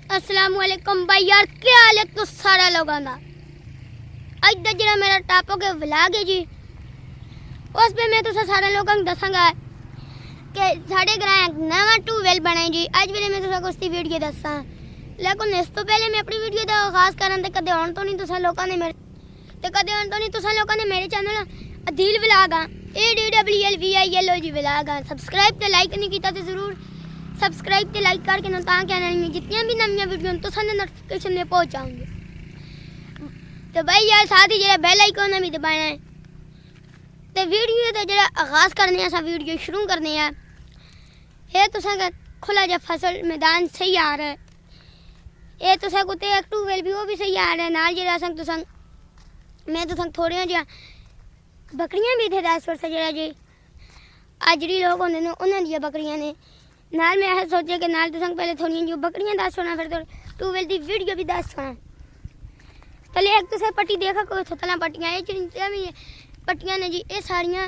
अस्सलामुअलैकुम भाई यार, क्या हाल है तो सारा लोगों का। अज तक जो मेरा टॉपिक है व्लॉग है जी, उस पे मैं तुझे सारे लोगों को दसांगा कि साढ़े ग्रां एक नवा ट्यूबवेल बना जी। अज वे मैं तुझे उसकी वीडियो दसा, लेकिन इस तो पहले मैं अपनी वीडियो का आगाज करन ते कदे आउण तो नहीं तुझे लोगों ने मेरे चैनल अदील व्लॉग ADWLVIL जी व्लॉग सब्सक्राइब ते लाइक नहीं किया तो जरूर सब्सक्राइब ते लाइक करके ना ताकि चैनल में जितनी भी नवी वीडियो तो सारे नोटिफिकेशन में पहुंचाऊंगे। तो भाई यार साथ ही जरा बेल आइकन भी दबाना है। तो वीडियो तो जरा आगाज करने हैं, वीडियो शुरू करने हैं। ये तो खुला जा फसल मैदान सही आ रहा है। ये तो कुत्ते एक ट्यूबवेल भी वो भी सही आ रहा है। नाल जरा मैं तो थोड़े जहा बकरियां भी थे 10 वर्ष जरा जी अजरी लोग होंगे ने उन्होंने बकरियां ने नाल मैं सोचे कि नाल तो पहले थोड़ी जो बकरियां दस होना फिर तो ट्यूबवेल की वीडियो भी दस होना। पहले एक तो पट्टी देखा कोई थोड़ा पट्टियां ये चिंता भी पट्टियां ने जी ये सारियां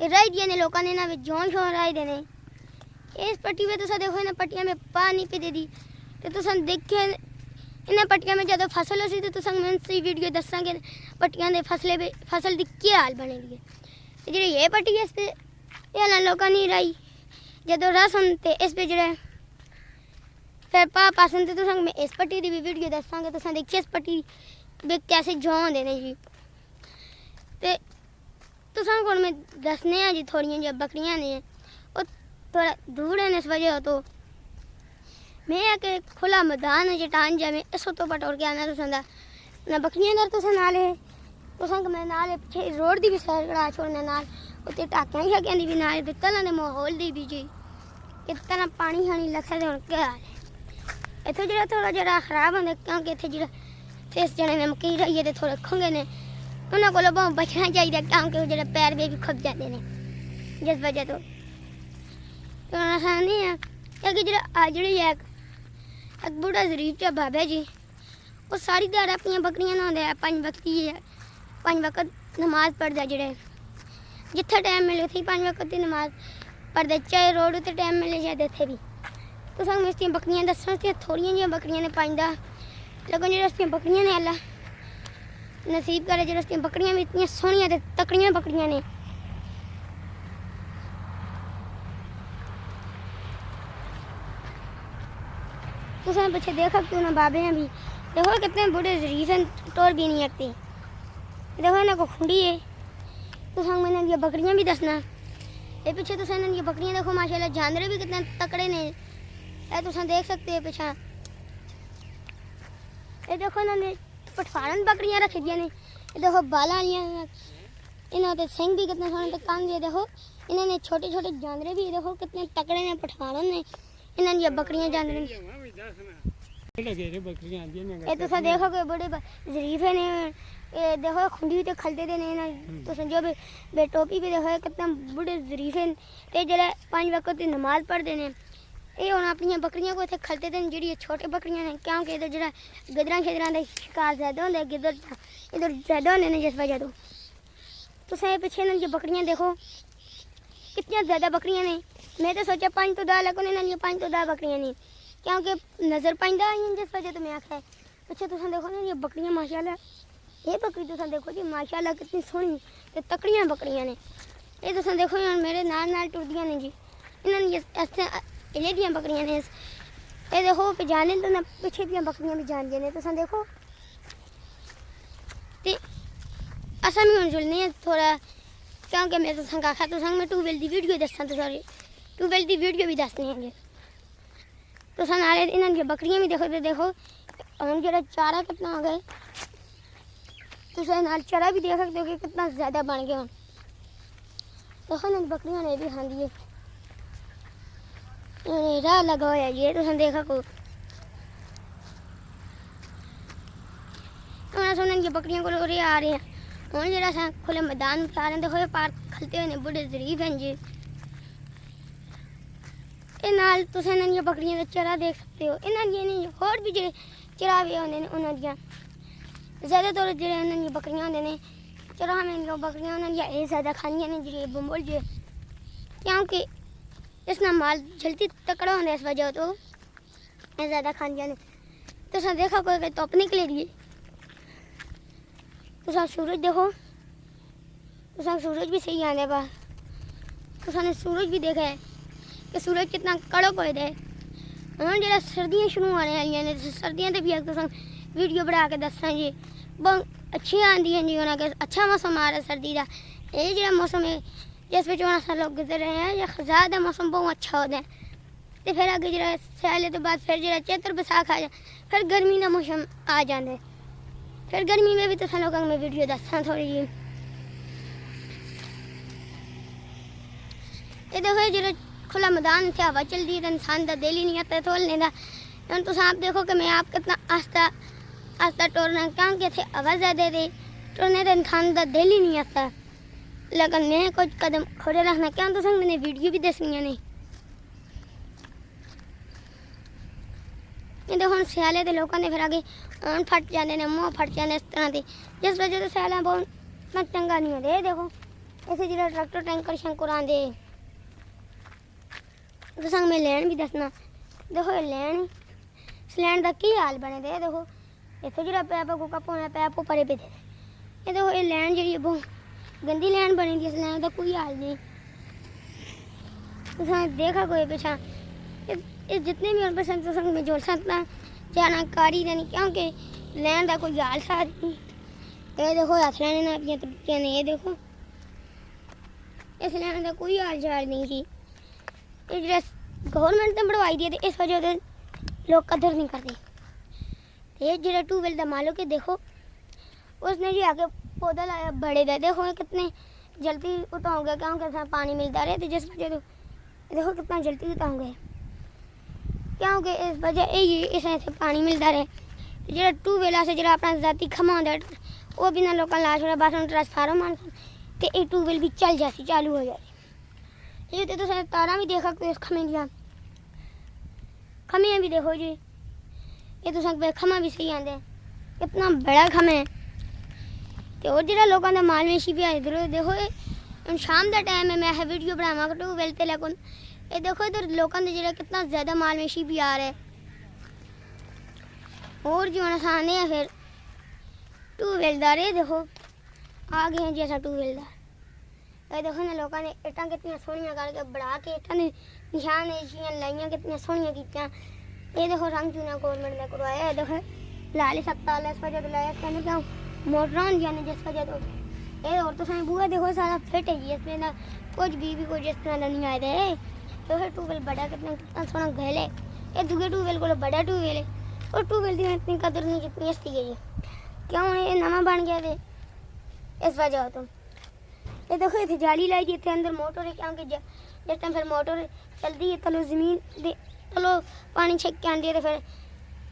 राई दिया ने लोगों ने ना जौन शौन राई देने। इस पट्टी में तो देखो ना पट्टियां में पानी पे दे दी तो देखे इन पट्टियां में जब फसल हो सी तो मैं वीडियो दसांगे पट्टियां दे फसल की क्या हाल बनेगी है। जी ये पट्टी इस पे ये लोगों ने राई जो रस होते इस पे जो फिर पसंद तो मैं इस पट्टी की भी वीडियो दसांगे तो देखिए इस पट्टी में कैसे जौ देने जी। तो को मैं दसने जी थोड़िया जो बकरियां ने वो थोड़ा दूर है इस वजह तो मैं आके खुला मैदान है जटान जा मैं इस तो पटोर के आना तो ना बकरियां दर तो नाले मैं नाले पीछे रोड की भी सैर करा छोड़ना नाल उत्ते टाकियां शाकियां दी भी नाल तला ने माहौल दी भी जी इतना पानी शानी लखा तो क्या हाल है। इतों जो थोड़ा जरा खराब होंगे क्योंकि इतने जो इस जने ने मकई रही है तो थोड़े खुंगे ने उन्होंने को बहुत बचना चाहिए क्योंकि जो पैर भी खुब जाते हैं जिस वजह तो आसान नहीं है क्योंकि जो आजड़ी है एक बूढ़ा जरीफ चा बाबा जी वो सारी दिहाड़ी अपनी बकरियां नहाते 5 वक्त नमाज पढ़ता जोड़े जिथे टाइम मिले थे 5 वक्त की नमाज पढ़ते चाहे रोड उत्ते टाइम मिले चाहे इतने भी तो मैं इसकी बकरियां दसा थोड़िया जी बकरियां ने 5 लेकिन जो इसकी बकरियां ने अल्लाह नसीब करे जो इसकी बकरियां भी इतनी सोहनिया तकड़ियां बकरियां ने। तो पीछे देख सकते हो ना बाबे हैं भी देखो कितने बूढ़े रीजन टोर भी नहीं रखते देखो ना को खुंडी है। तो मैंने ये बकरियां भी दसना ये पीछे तो ये बकरियां देखो माशाल्लाह जानवर भी कितने तकड़े ने ये तो देख सकते हैं पीछा ये देखो इन्होंने पठवारन बकरियां रखी दी ने ये देखो बाला इन्होंने सिंह भी कितने सोने कान दिए देखो इन्होंने छोटे छोटे जानवर भी देखो कितने तकड़े ने पठवारन ने इन्होंने ये बकरियां जानवर ये तो देखो कि बड़े जरीफे ने ये देखो खुंडी तो खलते देने तो जो बे टोपी भी देखो कितना बड़े जरीफे ते जरा 5 वक्त की नमाज पढ़ते हैं ये हम अपन बकरियां को इतने खलते थे जी छोटे बकरियां ने क्योंकि इधर जो गिदर खिदर का शिकार ज्यादा होंगे गिदर इधर ज्यादा होंगे ने जिस वजह तो पिछे ना ये बकरियां देखो कितनी ज़्यादा बकरियां ने। मैं तो सोचा 5 तो 10 लेकिन इन्होंने 5 तो 10 बकरियां नहीं क्योंकि नज़र पाइंदा आई जिस वजह तो मैं आख्या पिछे तुम देखो ना ये बकरियां माशाल्लाह ये बकरी तुम देखो जी माशाल्लाह कितनी सोहनी तो तकड़ियां बकरियां ने। ये तुम देखो मेरे नाल टुरदियां ने जी इन्होंने ऐसे इले दियां बकरियां ने ये देखो जाने तो ना पिछे दियां बकरियां भी जान दियां ने तुम देखो तो असा भी हम जुलने थोड़ा क्योंकि मैं तो आखा तो मैं ट्यूबवेल की वीडियो दसा तो सारी ट्यूबवेल की वीडियो भी दसनी है तो नाले इन्होंने बकरियां भी देखो हम जरा चारा कितना हो गए तो नाल चारा भी देख सकते हो कि कितना ज़्यादा बन गया हम देखो ना बकरियां ने भी खाँदी है राह लगा हुआ जी तो देखा को ये बकरियां को रे आ रहे हैं हम जरा खुले मैदान में आ रहे हैं देखो ये पार्क खलते हुए बड़े जरीफ हैं जी नाल तुम ये बकरियां का चरा देख सकते हो इन्होंने होर भी जो चरा भी होंगे उन्होंने ज़्यादातर जो इन्होंने बकरियां होंगे ने चरा में जो बकरियां उन्होंने ये ज़्यादा खानियां ने जी बम्बोल जो क्योंकि इसना माल जल्दी तकड़ा होंगे इस वजह तो ज़्यादा खान जाने तो देखा कोई धुप निकले रही है तो सूरज देखो तो सूरज भी सही आने बाहर तो सूरज भी देखा है कि सूरज कितना कड़क हो जाए हम जो सर्दियाँ शुरू आने वाली ने सर्दियों के भी अगर तो वीडियो बना के दसा जी बहुत अच्छी आँदी जी उन्होंने अच्छा मौसम आ रहा सर्दी का ये जो मौसम है जिस पर अस लोग गुजर रहे हैं या ज़्यादा मौसम बहुत अच्छा होता है तो फिर अगर जो स्याले तो बाद फिर जो चेतर बैसाख आ जाए फिर गर्मी का मौसम आ जाए फिर गर्मी में भी तो लोगों में वीडियो दसा थोड़ी जी ये देखो जो खुला मैदान थे हवा चलती है तो इंसान का दिल ही नहीं आता तोलने का हम तो आप देखो कि मैं आप कितना आस्ता आस्ता टोरना क्योंकि थे हवा ज़्यादा थे टोरने तो इंसान का दिल ही नहीं आता लेकिन मैं कुछ कदम खोले रखना क्या तो मैंने वीडियो भी दसनिया नहीं ये देखो हम सियाले के लोगों ने फिर आगे ऊन फट जाते हैं मुँह फट जाते इस तरह के जिस वजह से सियाला बहुत इतना चंगा नहीं होता देखो ऐसे जो ट्रैक्टर टैंकर शंकर आते तो संग में लैन भी दसना देखो ये लैन इस लैन का की हाल बने दे देखो इतों जो पैप को कपोना पैप परे पे दे ये देखो ये लैन जी बहुत गंदी लैन बनी थी इस लैन का कोई हाल नहीं तो देखा कोई पिछा ये जितने भी उन संग संग में जोड़ सकता जानकारी नहीं क्योंकि लैन का कोई हाल साथ नहीं ये देखो हथ लैने ना अपनी टुटियाँ ने ये देखो इस लैन का कोई हाल चाल नहीं थी ये गवर्नमेंट ने बढ़वाई दी थी इस वजह से लोग कदर नहीं करते ये जो ट्यूबवेल का मालिक है देखो उसने जी आगे पौधा लाया बड़े दे देखो कितने जल्दी उठाओगे क्योंकि पानी मिलता रहे तो जिस वजह से देखो कितना जल्दी उठाओगे क्योंकि इस वजह यही इससे पानी मिलता रहे जो ट्यूबवेल से जो अपना जाती खमा होता वो बिना लोग ला छोड़ा बस हम ट्रांसफार्मर तो ये ट्यूबवेल भी चल जाती चालू हो जाती ये तो तारा भी देखा कोई खमे दिया खमियाँ भी देखो जी ये तो खमा भी सही आते कितना बड़ा खमा है तो और जो लोगों का माल वेशी भी आए इधर देखो ये शाम का टाइम है मैं वीडियो बनावा ट्यूबवेल ते लेकिन ये देखो इधर लोगों के जो कितना ज़्यादा माल वेशी भी आ रहा है और जो आसान है फिर ट्यूबवेलदार ये देखो आ गए हैं जैसा ट्यूबवेलदार ये देखो ना लोगों ने इटा कितनी सोहनिया करके बढ़ा के इटा ने निशान लाइया कितनी सोहनिया की ये देखो रंग चूना गवर्नमेंट ने करवाया देखो ला नहीं सकता इस वजह तो लाया कहने क्या मोटर जाने जिस वजह तो ये और तो सही बुआ देखो सारा फिट है जी इसमें ना कुछ भी कोई जिस तरह का नहीं आए थे तो फिर ट्यूबवेल बड़ा कितना सोहना गहल है ये दूसरे ट्यूबवेल को बड़ा ट्यूबवेल है और ट्यूबवेल की इतनी कदर नहीं जितनी इसकी गई क्यों ये नवा बन गया थे इस वजह तो ये देखो इतनी जाली लाई थी इतने अंदर मोटर है क्योंकि जिस टाइम फिर मोटर चलती है तलो जमीन दे तलो पानी छक के आती है तो फिर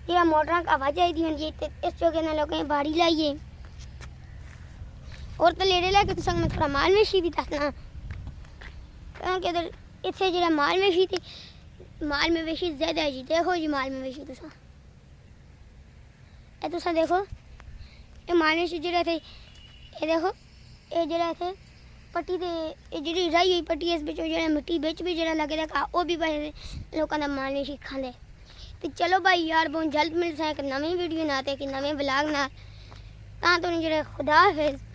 ये मोटर की आवाज़ आई दी होंगी इस जगह ना लोगों बाड़ी लाइए और तो लेड़े लैके तो संग में थोड़ा माल वेशी भी दसना क्योंकि इधर इतने जो माल वेशी थी माल में वेशी ज़्यादा है जी देखो जी माल में वेशी तुसा देखो ये माल वेशी जो थे ये देखो ये जो थे पट्टी ते जी रही हुई पट्टी इस बिच जो मिट्टी बिच भी जो लगे रखा वो भी भाई लोगों का माल वेशी खाते तो चलो भाई यार बहुत जल्द मिल सके एक नवी वीडियो ना एक नवे ब्लॉग ना तो जो खुदा हाफिज़।